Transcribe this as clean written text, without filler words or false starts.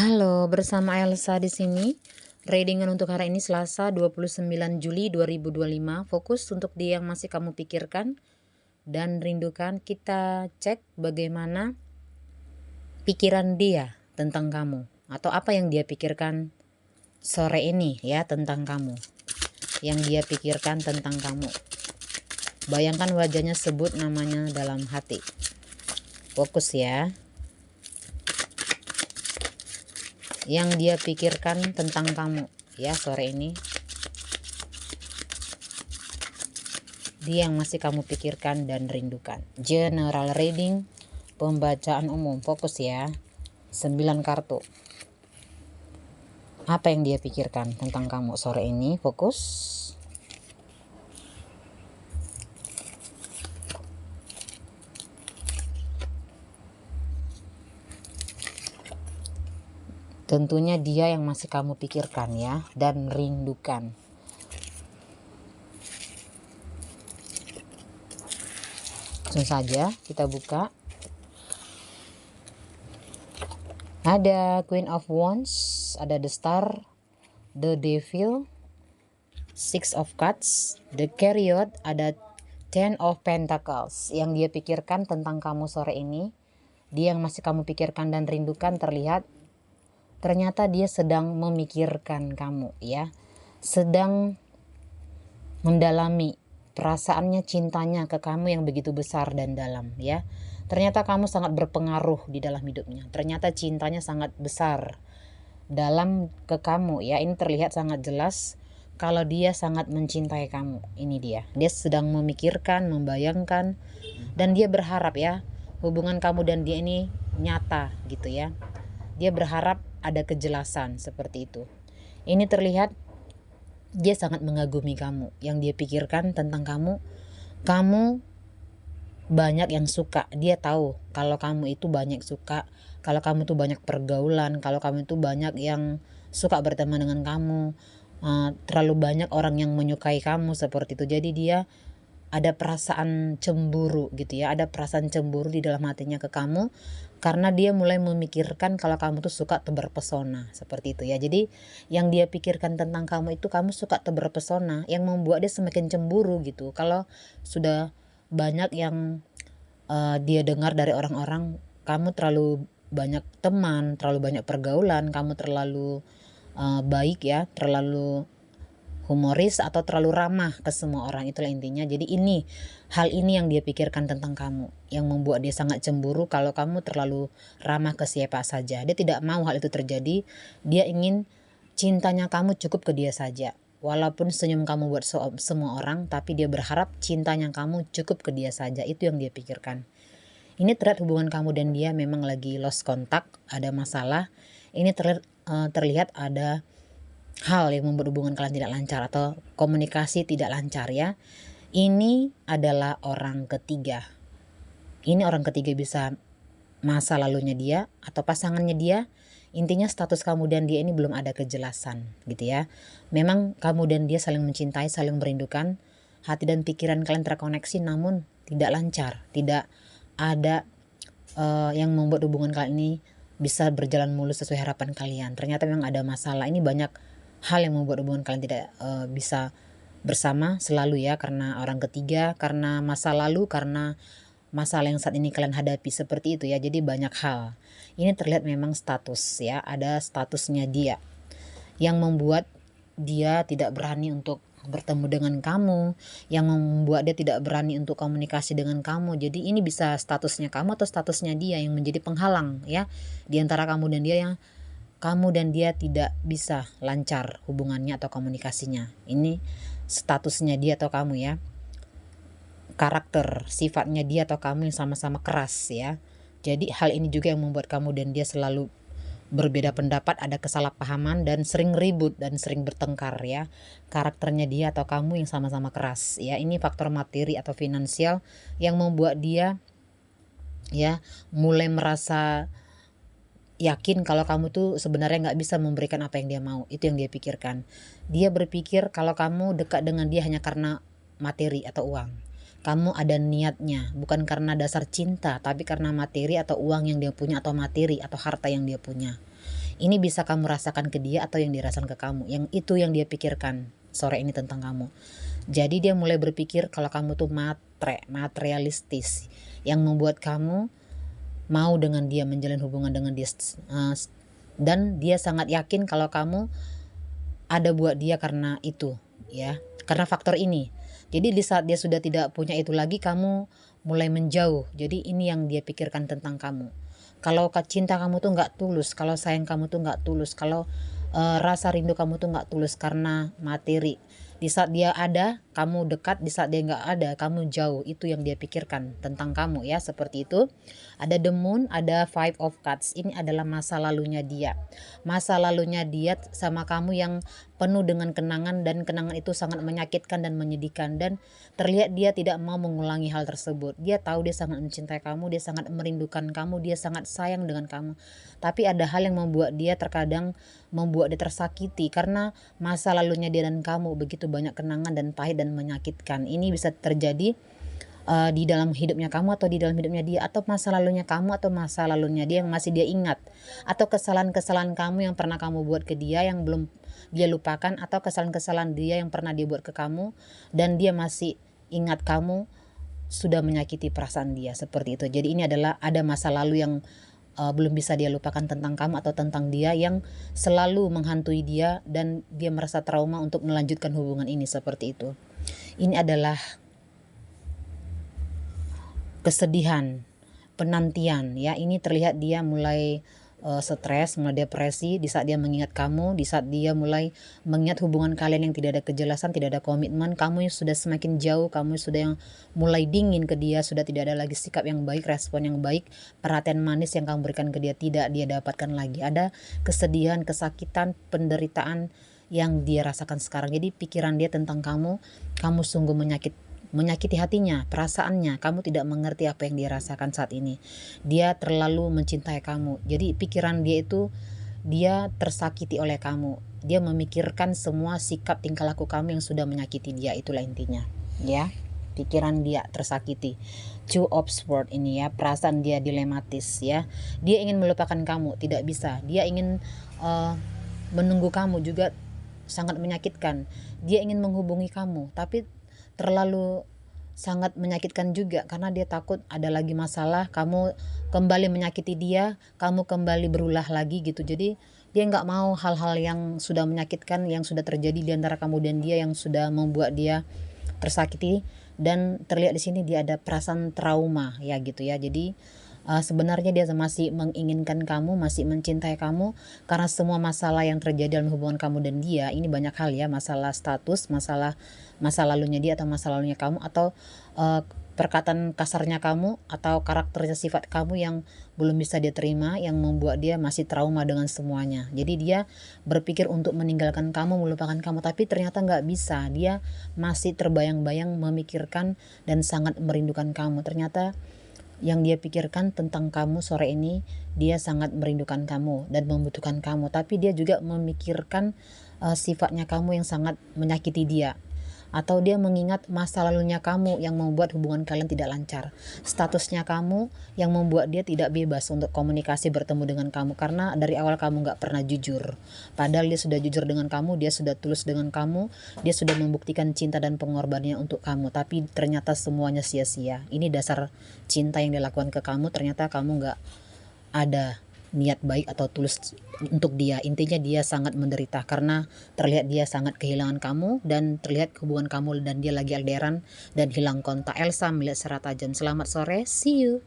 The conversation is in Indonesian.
Halo, bersama Elsa di sini. Readingan untuk hari ini Selasa 29 Juli 2025. Fokus untuk dia yang masih kamu pikirkan dan rindukan. Kita cek bagaimana pikiran dia tentang kamu, atau apa yang dia pikirkan sore ini ya tentang kamu. Yang dia pikirkan tentang kamu. Bayangkan wajahnya, sebut namanya dalam hati. Fokus ya. Yang dia pikirkan tentang kamu ya sore ini. Dia yang masih kamu pikirkan dan rindukan. General reading, pembacaan umum. Fokus ya. 9 kartu. Apa yang dia pikirkan tentang kamu sore ini? Fokus. Tentunya dia yang masih kamu pikirkan ya dan rindukan. Langsung saja kita buka. Ada Queen of Wands, ada The Star, The Devil, Six of Cups, The Chariot, ada Ten of Pentacles. Yang dia pikirkan tentang kamu sore ini, dia yang masih kamu pikirkan dan rindukan, ternyata dia sedang memikirkan kamu ya. Sedang mendalami perasaannya, cintanya ke kamu yang begitu besar dan dalam ya. Ternyata kamu sangat berpengaruh di dalam hidupnya. Ternyata cintanya sangat besar dalam ke kamu ya. Ini terlihat sangat jelas kalau dia sangat mencintai kamu. Ini dia. Dia sedang memikirkan, membayangkan, dan dia berharap ya hubungan kamu dan dia ini nyata gitu ya. Dia berharap ada kejelasan seperti itu. Ini terlihat dia sangat mengagumi kamu. Yang dia pikirkan tentang kamu, kamu banyak yang suka. Dia tahu kalau kamu itu banyak suka, kalau kamu itu banyak pergaulan, kalau kamu itu banyak yang suka berteman dengan kamu, terlalu banyak orang yang menyukai kamu seperti itu. Jadi dia ada perasaan cemburu gitu ya, ada perasaan cemburu di dalam hatinya ke kamu karena dia mulai memikirkan kalau kamu tuh suka terpesona seperti itu ya. Jadi yang dia pikirkan tentang kamu itu kamu suka terpesona, yang membuat dia semakin cemburu gitu. Kalau sudah banyak yang dia dengar dari orang-orang, kamu terlalu banyak teman, terlalu banyak pergaulan, kamu terlalu baik ya, terlalu humoris atau terlalu ramah ke semua orang, itulah intinya. Jadi hal ini yang dia pikirkan tentang kamu, yang membuat dia sangat cemburu kalau kamu terlalu ramah ke siapa saja. Dia tidak mau hal itu terjadi. Dia ingin cintanya kamu cukup ke dia saja. Walaupun senyum kamu buat semua orang, tapi dia berharap cintanya kamu cukup ke dia saja. Itu yang dia pikirkan. Ini terlihat hubungan kamu dan dia memang lagi lost contact, ada masalah. Ini terlihat ada hal yang membuat hubungan kalian tidak lancar atau komunikasi tidak lancar ya. Ini adalah orang ketiga. Ini orang ketiga, bisa masa lalunya dia atau pasangannya dia. Intinya status kamu dan dia ini belum ada kejelasan gitu ya. Memang kamu dan dia saling mencintai, saling merindukan. Hati dan pikiran kalian terkoneksi, namun tidak lancar. Tidak ada yang membuat hubungan kalian ini bisa berjalan mulus sesuai harapan kalian. Ternyata memang ada masalah. Ini banyak hal yang membuat hubungan kalian tidak bisa bersama selalu ya, karena orang ketiga, karena masa lalu, karena masalah yang saat ini kalian hadapi seperti itu ya. Jadi banyak hal. Ini terlihat memang status ya, ada statusnya dia yang membuat dia tidak berani untuk bertemu dengan kamu, yang membuat dia tidak berani untuk komunikasi dengan kamu. Jadi ini bisa statusnya kamu atau statusnya dia yang menjadi penghalang ya di antara kamu dan dia, yang kamu dan dia tidak bisa lancar hubungannya atau komunikasinya. Ini statusnya dia atau kamu ya. Karakter, sifatnya dia atau kamu yang sama-sama keras ya. Jadi hal ini juga yang membuat kamu dan dia selalu berbeda pendapat, ada kesalahpahaman dan sering ribut dan sering bertengkar ya. Karakternya dia atau kamu yang sama-sama keras ya. Ini faktor materi atau finansial yang membuat dia ya mulai merasa yakin kalau kamu tuh sebenarnya nggak bisa memberikan apa yang dia mau. Itu yang dia pikirkan. Dia berpikir kalau kamu dekat dengan dia hanya karena materi atau uang. Kamu ada niatnya, bukan karena dasar cinta, tapi karena materi atau uang yang dia punya, atau materi atau harta yang dia punya. Ini bisa kamu rasakan ke dia atau yang dirasakan ke kamu. Yang itu yang dia pikirkan sore ini tentang kamu. Jadi dia mulai berpikir kalau kamu tuh materialistis, yang membuat kamu mau dengan dia, menjalin hubungan dengan dia, dan dia sangat yakin kalau kamu ada buat dia karena itu, ya, karena faktor ini. Jadi di saat dia sudah tidak punya itu lagi, kamu mulai menjauh. Jadi ini yang dia pikirkan tentang kamu. Kalau cinta kamu tuh nggak tulus, kalau sayang kamu tuh nggak tulus, kalau rasa rindu kamu tuh nggak tulus karena materi. Di saat dia ada, kamu dekat. Di saat dia nggak ada, kamu jauh. Itu yang dia pikirkan tentang kamu, ya, seperti itu. Ada the moon, ada five of cups. Ini adalah masa lalunya dia. Masa lalunya dia sama kamu yang penuh dengan kenangan, dan kenangan itu sangat menyakitkan dan menyedihkan, dan terlihat dia tidak mau mengulangi hal tersebut. Dia tahu dia sangat mencintai kamu, dia sangat merindukan kamu, dia sangat sayang dengan kamu. Tapi ada hal yang membuat dia terkadang membuat dia tersakiti karena masa lalunya dia dan kamu begitu banyak kenangan dan pahit dan menyakitkan. Ini bisa terjadi di dalam hidupnya kamu atau di dalam hidupnya dia, atau masa lalunya kamu atau masa lalunya dia yang masih dia ingat, atau kesalahan-kesalahan kamu yang pernah kamu buat ke dia yang belum dia lupakan, atau kesalahan-kesalahan dia yang pernah dia buat ke kamu dan dia masih ingat kamu sudah menyakiti perasaan dia, seperti itu. Jadi ini adalah ada masa lalu yang belum bisa dia lupakan tentang kamu atau tentang dia, yang selalu menghantui dia dan dia merasa trauma untuk melanjutkan hubungan ini, seperti itu. Ini adalah kesedihan, penantian, ya. Ini terlihat dia mulai stres, mulai depresi di saat dia mengingat kamu, di saat dia mulai mengingat hubungan kalian yang tidak ada kejelasan, tidak ada komitmen. Kamu yang sudah semakin jauh, kamu sudah yang mulai dingin ke dia, sudah tidak ada lagi sikap yang baik, respon yang baik, perhatian manis yang kamu berikan ke dia tidak dia dapatkan lagi. Ada kesedihan, kesakitan, penderitaan yang dia rasakan sekarang. Jadi pikiran dia tentang kamu sungguh menyakiti hatinya, perasaannya. Kamu tidak mengerti apa yang dia rasakan saat ini. Dia terlalu mencintai kamu. Jadi pikiran dia itu, dia tersakiti oleh kamu. Dia memikirkan semua sikap tingkah laku kamu yang sudah menyakiti dia. Itulah intinya, ya. Pikiran dia tersakiti. Two of Swords ini, ya, perasaan dia dilematis, ya. Dia ingin melupakan kamu, tidak bisa. Dia ingin menunggu kamu, juga sangat menyakitkan. Dia ingin menghubungi kamu, tapi terlalu sangat menyakitkan juga karena dia takut ada lagi masalah, kamu kembali menyakiti dia, kamu kembali berulah lagi gitu. Jadi dia nggak mau hal-hal yang sudah menyakitkan yang sudah terjadi di antara kamu dan dia, yang sudah membuat dia tersakiti. Dan terlihat di sini dia ada perasaan trauma, ya, gitu, ya. Jadi sebenarnya dia masih menginginkan kamu, masih mencintai kamu, karena semua masalah yang terjadi dalam hubungan kamu dan dia ini banyak hal, ya, masalah status, masalah masa lalunya dia atau masa lalunya kamu, atau perkataan kasarnya kamu, atau karakter sifat kamu yang belum bisa dia terima, yang membuat dia masih trauma dengan semuanya. Jadi dia berpikir untuk meninggalkan kamu, melupakan kamu, tapi ternyata nggak bisa. Dia masih terbayang-bayang memikirkan dan sangat merindukan kamu. Ternyata yang dia pikirkan tentang kamu sore ini, dia sangat merindukan kamu dan membutuhkan kamu, tapi dia juga memikirkan sifatnya kamu yang sangat menyakiti dia, atau dia mengingat masa lalunya kamu yang membuat hubungan kalian tidak lancar, statusnya kamu yang membuat dia tidak bebas untuk komunikasi bertemu dengan kamu, karena dari awal kamu nggak pernah jujur, padahal dia sudah jujur dengan kamu, dia sudah tulus dengan kamu, dia sudah membuktikan cinta dan pengorbanannya untuk kamu, tapi ternyata semuanya sia-sia. Ini dasar cinta yang dilakukan ke kamu, ternyata kamu nggak ada niat baik atau tulus untuk dia. Intinya dia sangat menderita karena terlihat dia sangat kehilangan kamu, dan terlihat hubungan kamu dan dia lagi LDRan dan hilang kontak. Elsa melihat secara tajam. Selamat sore, see you.